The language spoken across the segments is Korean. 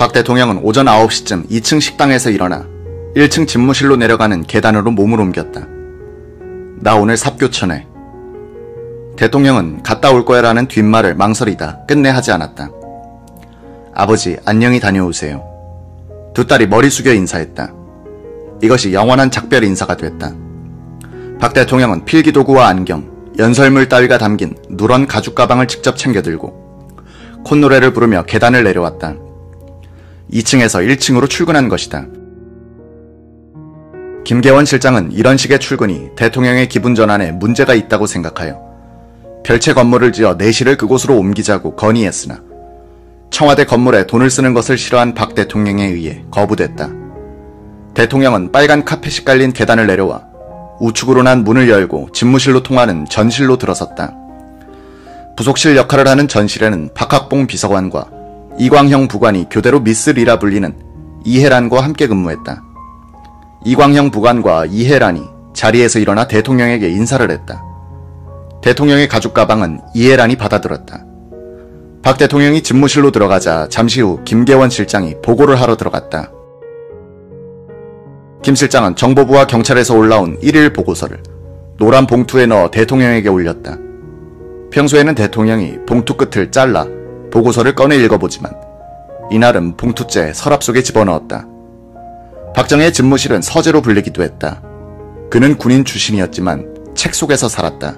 박 대통령은 오전 9시쯤 2층 식당에서 일어나 1층 집무실로 내려가는 계단으로 몸을 옮겼다. 나 오늘 삽교천해. 대통령은 갔다 올 거야 라는 뒷말을 망설이다 끝내 하지 않았다. 아버지 안녕히 다녀오세요. 두 딸이 머리 숙여 인사했다. 이것이 영원한 작별 인사가 됐다. 박 대통령은 필기도구와 안경, 연설물 따위가 담긴 누런 가죽 가방을 직접 챙겨 들고 콧노래를 부르며 계단을 내려왔다. 2층에서 1층으로 출근한 것이다. 김계원 실장은 이런 식의 출근이 대통령의 기분 전환에 문제가 있다고 생각하여 별채 건물을 지어 내실을 그곳으로 옮기자고 건의했으나 청와대 건물에 돈을 쓰는 것을 싫어한 박 대통령에 의해 거부됐다. 대통령은 빨간 카펫이 깔린 계단을 내려와 우측으로 난 문을 열고 집무실로 통하는 전실로 들어섰다. 부속실 역할을 하는 전실에는 박학봉 비서관과 이광형 부관이 교대로 미스 리라 불리는 이혜란과 함께 근무했다. 이광형 부관과 이혜란이 자리에서 일어나 대통령에게 인사를 했다. 대통령의 가죽 가방은 이혜란이 받아들었다. 박 대통령이 집무실로 들어가자 잠시 후 김계원 실장이 보고를 하러 들어갔다. 김 실장은 정보부와 경찰에서 올라온 1일 보고서를 노란 봉투에 넣어 대통령에게 올렸다. 평소에는 대통령이 봉투 끝을 잘라 보고서를 꺼내 읽어보지만 이날은 봉투째 서랍 속에 집어넣었다. 박정희의 집무실은 서재로 불리기도 했다. 그는 군인 출신이었지만 책 속에서 살았다.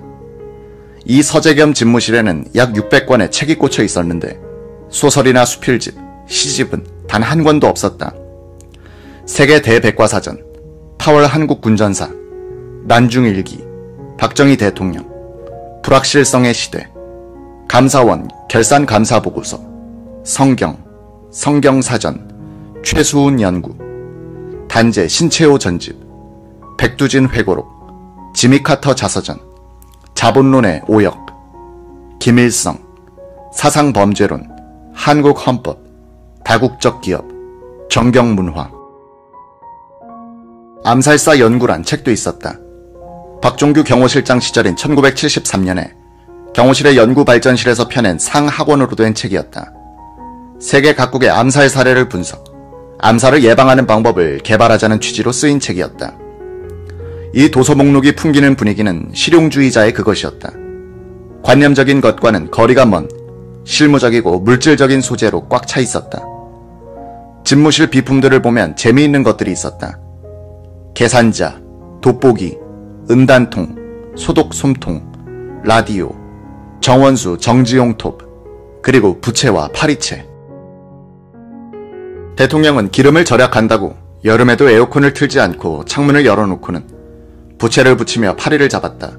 이 서재 겸 집무실에는 약 600권의 책이 꽂혀 있었는데 소설이나 수필집, 시집은 단 한 권도 없었다. 세계 대백과사전, 8월 한국군전사, 난중일기, 박정희 대통령, 불확실성의 시대, 감사원 결산감사보고서, 성경, 성경사전, 최수훈 연구, 단재 신채호 전집, 백두진 회고록, 지미 카터 자서전, 자본론의 오역, 김일성, 사상범죄론, 한국헌법, 다국적 기업, 정경문화. 암살사 연구란 책도 있었다. 박종규 경호실장 시절인 1973년에 경호실의 연구발전실에서 펴낸 상학원으로 된 책이었다. 세계 각국의 암살 사례를 분석, 암살을 예방하는 방법을 개발하자는 취지로 쓰인 책이었다. 이 도서 목록이 풍기는 분위기는 실용주의자의 그것이었다. 관념적인 것과는 거리가 먼 실무적이고 물질적인 소재로 꽉 차 있었다. 집무실 비품들을 보면 재미있는 것들이 있었다. 계산자, 돋보기, 은단통, 소독 솜통, 라디오, 정원수 정지용 톱, 그리고 부채와 파리채. 대통령은 기름을 절약한다고 여름에도 에어컨을 틀지 않고 창문을 열어놓고는 부채를 붙이며 파리를 잡았다.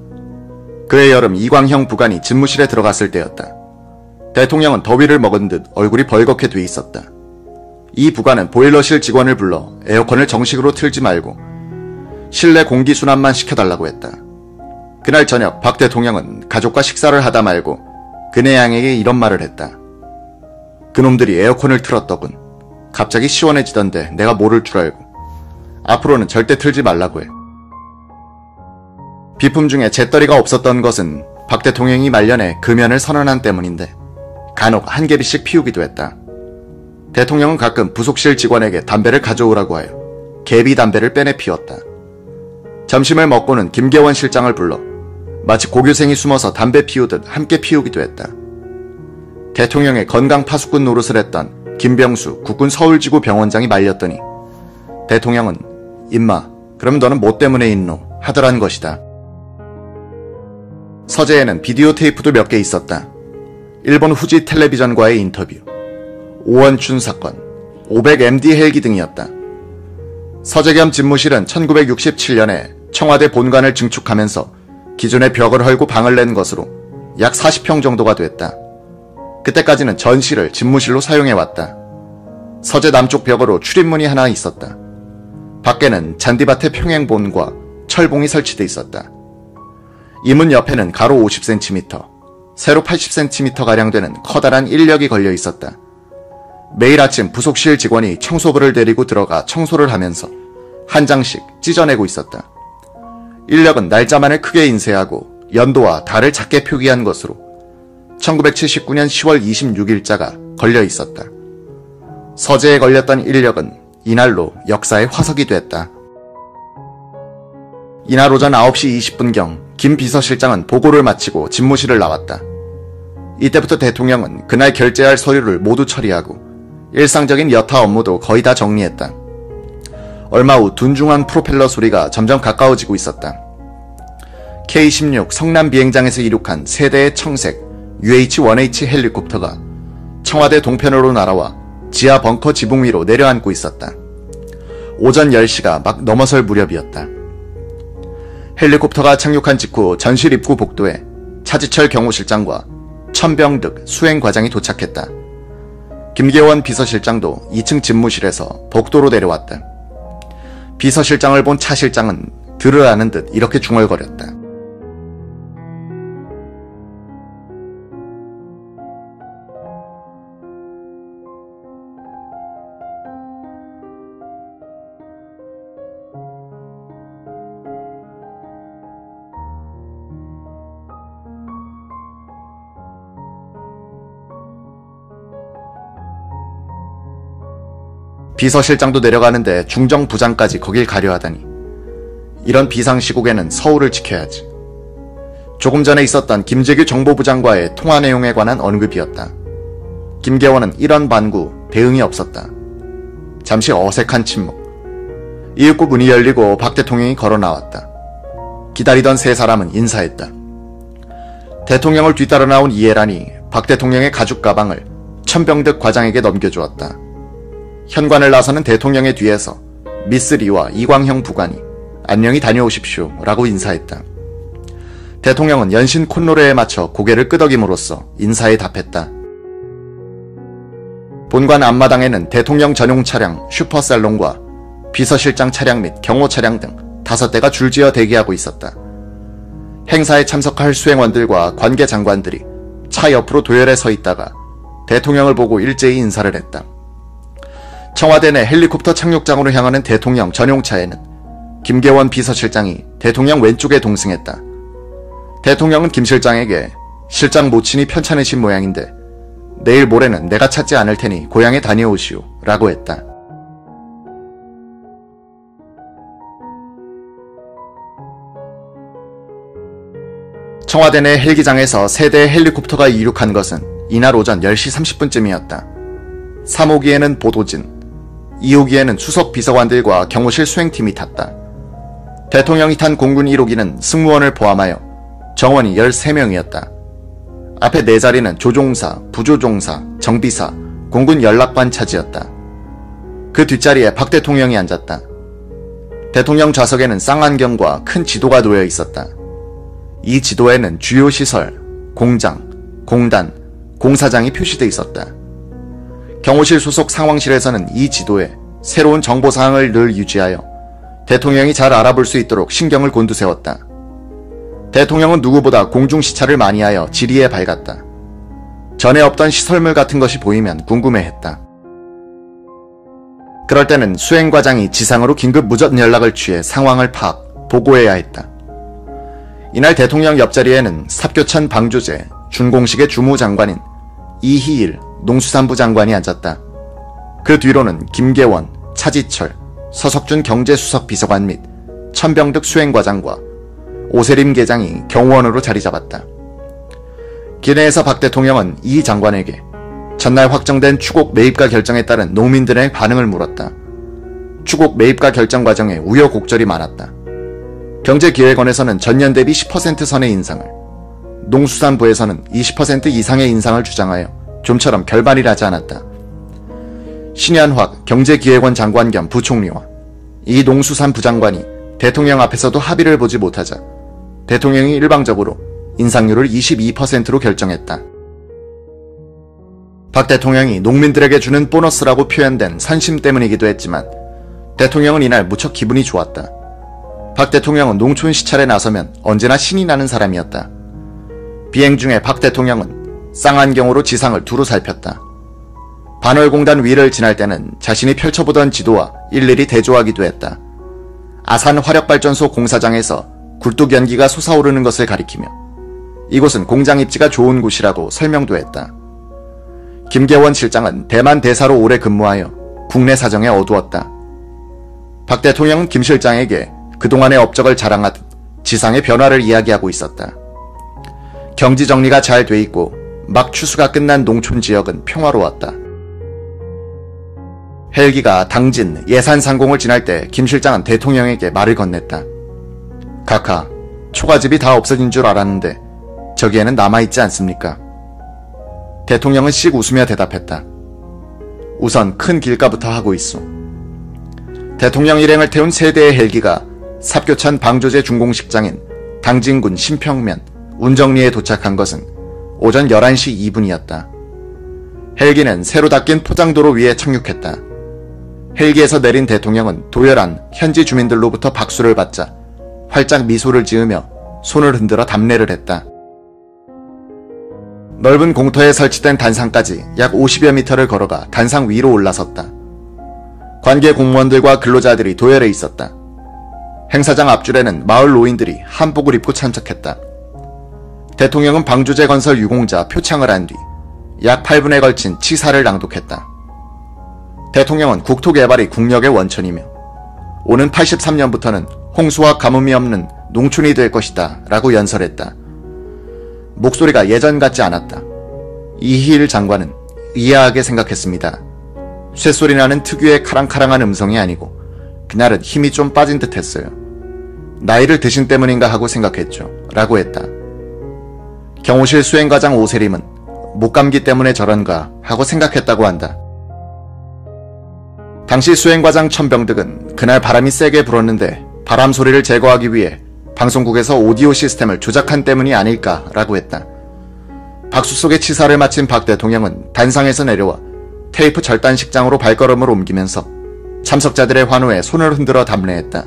그해 여름 이광형 부관이 집무실에 들어갔을 때였다. 대통령은 더위를 먹은 듯 얼굴이 벌겋게 돼 있었다. 이 부관은 보일러실 직원을 불러 에어컨을 정식으로 틀지 말고 실내 공기순환만 시켜달라고 했다. 그날 저녁 박 대통령은 가족과 식사를 하다 말고 그네 양에게 이런 말을 했다. 그놈들이 에어컨을 틀었더군. 갑자기 시원해지던데 내가 모를 줄 알고. 앞으로는 절대 틀지 말라고 해. 비품 중에 재떨이가 없었던 것은 박 대통령이 말년에 금연을 선언한 때문인데 간혹 한 개비씩 피우기도 했다. 대통령은 가끔 부속실 직원에게 담배를 가져오라고 하여 개비 담배를 빼내 피웠다. 점심을 먹고는 김계원 실장을 불러 마치 고교생이 숨어서 담배 피우듯 함께 피우기도 했다. 대통령의 건강 파수꾼 노릇을 했던 김병수 국군 서울지구 병원장이 말렸더니 대통령은 임마 그럼 너는 뭐 때문에 있노 하더란 것이다. 서재에는 비디오 테이프도 몇 개 있었다. 일본 후지 텔레비전과의 인터뷰, 오원춘 사건, 500MD 헬기 등이었다. 서재 겸 집무실은 1967년에 청와대 본관을 증축하면서 기존의 벽을 헐고 방을 낸 것으로 약 40평 정도가 됐다. 그때까지는 전실을 집무실로 사용해왔다. 서재 남쪽 벽으로 출입문이 하나 있었다. 밖에는 잔디밭의 평행본과 철봉이 설치돼 있었다. 이 문 옆에는 가로 50cm, 세로 80cm가량 되는 커다란 인력이 걸려 있었다. 매일 아침 부속실 직원이 청소부를 데리고 들어가 청소를 하면서 한 장씩 찢어내고 있었다. 인력은 날짜만을 크게 인쇄하고 연도와 달을 작게 표기한 것으로 1979년 10월 26일자가 걸려 있었다. 서재에 걸렸던 인력은 이날로 역사의 화석이 됐다. 이날 오전 9시 20분경 김 비서실장은 보고를 마치고 집무실을 나왔다. 이때부터 대통령은 그날 결제할 서류를 모두 처리하고 일상적인 여타 업무도 거의 다 정리했다. 얼마 후 둔중한 프로펠러 소리가 점점 가까워지고 있었다. K-16 성남 비행장에서 이륙한 세대의 청색 UH-1H 헬리콥터가 청와대 동편으로 날아와 지하 벙커 지붕 위로 내려앉고 있었다. 오전 10시가 막 넘어설 무렵이었다. 헬리콥터가 착륙한 직후 전실 입구 복도에 차지철 경호실장과 천병득 수행과장이 도착했다. 김계원 비서실장도 2층 집무실에서 복도로 내려왔다. 비서실장을 본 차 실장은 들으라는 듯 이렇게 중얼거렸다. 비서실장도 내려가는데 중정부장까지 거길 가려 하다니. 이런 비상시국에는 서울을 지켜야지. 조금 전에 있었던 김재규 정보부장과의 통화 내용에 관한 언급이었다. 김계원은 이런 반구, 대응이 없었다. 잠시 어색한 침묵. 이윽고 문이 열리고 박 대통령이 걸어 나왔다. 기다리던 세 사람은 인사했다. 대통령을 뒤따라 나온 이해란이 박 대통령의 가죽 가방을 천병득 과장에게 넘겨주었다. 현관을 나서는 대통령의 뒤에서 미스 리와 이광형 부관이 안녕히 다녀오십시오 라고 인사했다. 대통령은 연신 콧노래에 맞춰 고개를 끄덕임으로써 인사에 답했다. 본관 앞마당에는 대통령 전용 차량 슈퍼살롱과 비서실장 차량 및 경호 차량 등 5대가 줄지어 대기하고 있었다. 행사에 참석할 수행원들과 관계 장관들이 차 옆으로 도열해 서 있다가 대통령을 보고 일제히 인사를 했다. 청와대 내 헬리콥터 착륙장으로 향하는 대통령 전용차에는 김계원 비서실장이 대통령 왼쪽에 동승했다. 대통령은 김 실장에게 실장 모친이 편찮으신 모양인데 내일 모레는 내가 찾지 않을 테니 고향에 다녀오시오 라고 했다. 청와대 내 헬기장에서 세대의 헬리콥터가 이륙한 것은 이날 오전 10시 30분쯤이었다. 3호기에는 보도진, 2호기에는 수석 비서관들과 경호실 수행팀이 탔다. 대통령이 탄 공군 1호기는 승무원을 포함하여 정원이 13명이었다. 앞에 4자리는 조종사, 부조종사, 정비사, 공군 연락관 차지였다. 그 뒷자리에 박 대통령이 앉았다. 대통령 좌석에는 쌍안경과 큰 지도가 놓여 있었다. 이 지도에는 주요 시설, 공장, 공단, 공사장이 표시돼 있었다. 경호실 소속 상황실에서는 이 지도에 새로운 정보사항을 늘 유지하여 대통령이 잘 알아볼 수 있도록 신경을 곤두세웠다. 대통령은 누구보다 공중시찰을 많이 하여 지리에 밝았다. 전에 없던 시설물 같은 것이 보이면 궁금해했다. 그럴 때는 수행과장이 지상으로 긴급 무전 연락을 취해 상황을 보고해야 했다. 이날 대통령 옆자리에는 삽교천 방조제 준공식의 주무장관인 이희일 농수산부 장관이 앉았다. 그 뒤로는 김계원, 차지철, 서석준 경제수석 비서관 및 천병득 수행과장과 오세림 계장이 경호원으로 자리 잡았다. 기내에서 박 대통령은 이 장관에게 전날 확정된 추곡 매입가 결정에 따른 농민들의 반응을 물었다. 추곡 매입가 결정 과정에 우여곡절이 많았다. 경제기획원에서는 전년 대비 10% 선의 인상을, 농수산부에서는 20% 이상의 인상을 주장하여 좀처럼 결말이 나지 않았다. 신현확 경제기획원 장관 겸 부총리와 이 농수산부 장관이 대통령 앞에서도 합의를 보지 못하자 대통령이 일방적으로 인상률을 22%로 결정했다. 박 대통령이 농민들에게 주는 보너스라고 표현된 선심 때문이기도 했지만 대통령은 이날 무척 기분이 좋았다. 박 대통령은 농촌 시찰에 나서면 언제나 신이 나는 사람이었다. 비행 중에 박 대통령은 쌍안경으로 지상을 두루 살폈다. 반월공단 위를 지날 때는 자신이 펼쳐보던 지도와 일일이 대조하기도 했다. 아산 화력발전소 공사장에서 굴뚝 연기가 솟아오르는 것을 가리키며 이곳은 공장 입지가 좋은 곳이라고 설명도 했다. 김계원 실장은 대만 대사로 오래 근무하여 국내 사정에 어두웠다. 박 대통령은 김 실장에게 그동안의 업적을 자랑하듯 지상의 변화를 이야기하고 있었다. 경지 정리가 잘 돼 있고 막 추수가 끝난 농촌 지역은 평화로웠다. 헬기가 당진 예산 상공을 지날 때 김 실장은 대통령에게 말을 건넸다. 카카, 초가집이 다 없어진 줄 알았는데 저기에는 남아있지 않습니까? 대통령은 씩 웃으며 대답했다. 우선 큰 길가부터 하고 있소. 대통령 일행을 태운 세 대의 헬기가 삽교천 방조제 중공식장인 당진군 신평면 운정리에 도착한 것은 오전 11시 2분이었다. 헬기는 새로 닦인 포장도로 위에 착륙했다. 헬기에서 내린 대통령은 도열한 현지 주민들로부터 박수를 받자 활짝 미소를 지으며 손을 흔들어 답례를 했다. 넓은 공터에 설치된 단상까지 약 50여 미터를 걸어가 단상 위로 올라섰다. 관계 공무원들과 근로자들이 도열해 있었다. 행사장 앞줄에는 마을 노인들이 한복을 입고 참석했다. 대통령은 방조제 건설 유공자 표창을 한 뒤 약 8분에 걸친 치사를 낭독했다. 대통령은 국토개발이 국력의 원천이며 오는 83년부터는 홍수와 가뭄이 없는 농촌이 될 것이다 라고 연설했다. 목소리가 예전 같지 않았다. 이희일 장관은 의아하게 생각했습니다. 쇳소리 나는 특유의 카랑카랑한 음성이 아니고 그날은 힘이 좀 빠진 듯 했어요. 나이를 드신 때문인가 하고 생각했죠. 라고 했다. 경호실 수행과장 오세림은 목감기 때문에 저런가 하고 생각했다고 한다. 당시 수행과장 천병득은 그날 바람이 세게 불었는데 바람 소리를 제거하기 위해 방송국에서 오디오 시스템을 조작한 때문이 아닐까라고 했다. 박수 속에 치사를 마친 박 대통령은 단상에서 내려와 테이프 절단식장으로 발걸음을 옮기면서 참석자들의 환호에 손을 흔들어 답례했다.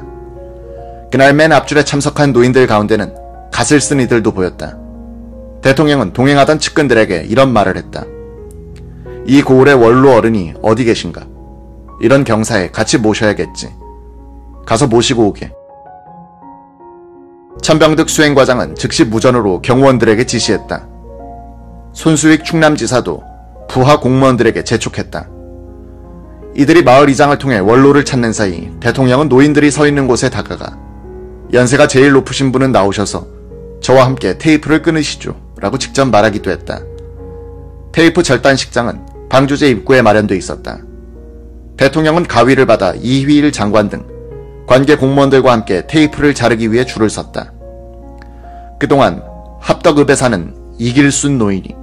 그날 맨 앞줄에 참석한 노인들 가운데는 갓을 쓴 이들도 보였다. 대통령은 동행하던 측근들에게 이런 말을 했다. 이 고을의 원로 어른이 어디 계신가? 이런 경사에 같이 모셔야겠지. 가서 모시고 오게. 천병득 수행과장은 즉시 무전으로 경호원들에게 지시했다. 손수익 충남지사도 부하 공무원들에게 재촉했다. 이들이 마을 이장을 통해 원로를 찾는 사이 대통령은 노인들이 서 있는 곳에 다가가 연세가 제일 높으신 분은 나오셔서 저와 함께 테이프를 끊으시죠 라고 직접 말하기도 했다. 테이프 절단식장은 방조제 입구에 마련돼 있었다. 대통령은 가위를 받아 이휘일 장관 등 관계 공무원들과 함께 테이프를 자르기 위해 줄을 섰다. 그동안 합덕읍에 사는 이길순 노인이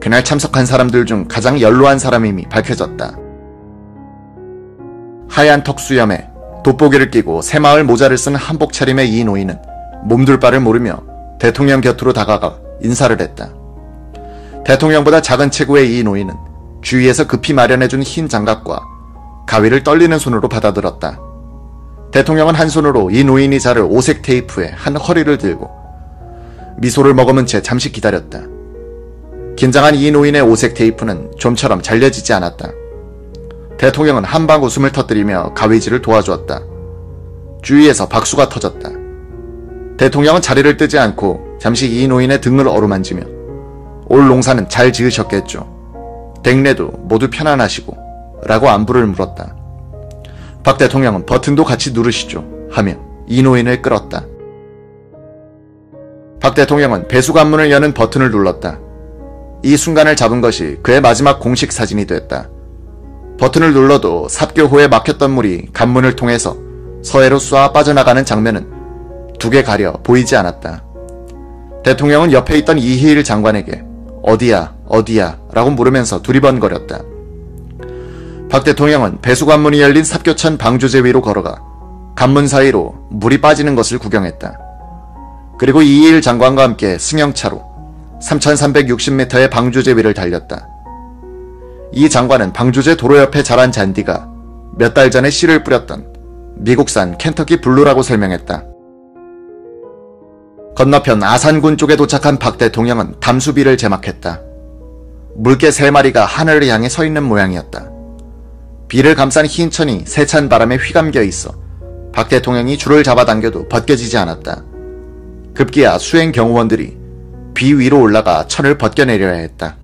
그날 참석한 사람들 중 가장 연로한 사람임이 밝혀졌다. 하얀 턱수염에 돋보기를 끼고 새마을 모자를 쓴 한복 차림의 이 노인은 몸둘 바를 모르며 대통령 곁으로 다가가 인사를 했다. 대통령보다 작은 체구의 이 노인은 주위에서 급히 마련해준 흰 장갑과 가위를 떨리는 손으로 받아들었다. 대통령은 한 손으로 이 노인이 자를 오색 테이프에 한 허리를 들고 미소를 머금은 채 잠시 기다렸다. 긴장한 이 노인의 오색 테이프는 좀처럼 잘려지지 않았다. 대통령은 한방 웃음을 터뜨리며 가위질을 도와주었다. 주위에서 박수가 터졌다. 대통령은 자리를 뜨지 않고 잠시 이 노인의 등을 어루만지며 올 농사는 잘 지으셨겠죠. 댁내도 모두 편안하시고 라고 안부를 물었다. 박 대통령은 버튼도 같이 누르시죠 하며 이 노인을 끌었다. 박 대통령은 배수관문을 여는 버튼을 눌렀다. 이 순간을 잡은 것이 그의 마지막 공식 사진이 됐다. 버튼을 눌러도 삽교호에 막혔던 물이 관문을 통해서 서해로 쏴 빠져나가는 장면은 두개 가려 보이지 않았다. 대통령은 옆에 있던 이희일 장관에게 어디야 어디야 라고 물으면서 두리번거렸다. 박 대통령은 배수관문이 열린 삽교천 방조제 위로 걸어가 관문 사이로 물이 빠지는 것을 구경했다. 그리고 이희일 장관과 함께 승용차로 3360m의 방조제 위를 달렸다. 이 장관은 방조제 도로 옆에 자란 잔디가 몇 달 전에 씨를 뿌렸던 미국산 켄터키 블루라고 설명했다. 건너편 아산군 쪽에 도착한 박 대통령은 담수비를 제막했다. 물개 3마리가 하늘을 향해 서 있는 모양이었다. 비를 감싼 흰 천이 세찬 바람에 휘감겨 있어 박 대통령이 줄을 잡아당겨도 벗겨지지 않았다. 급기야 수행 경호원들이 비 위로 올라가 천을 벗겨내려야 했다.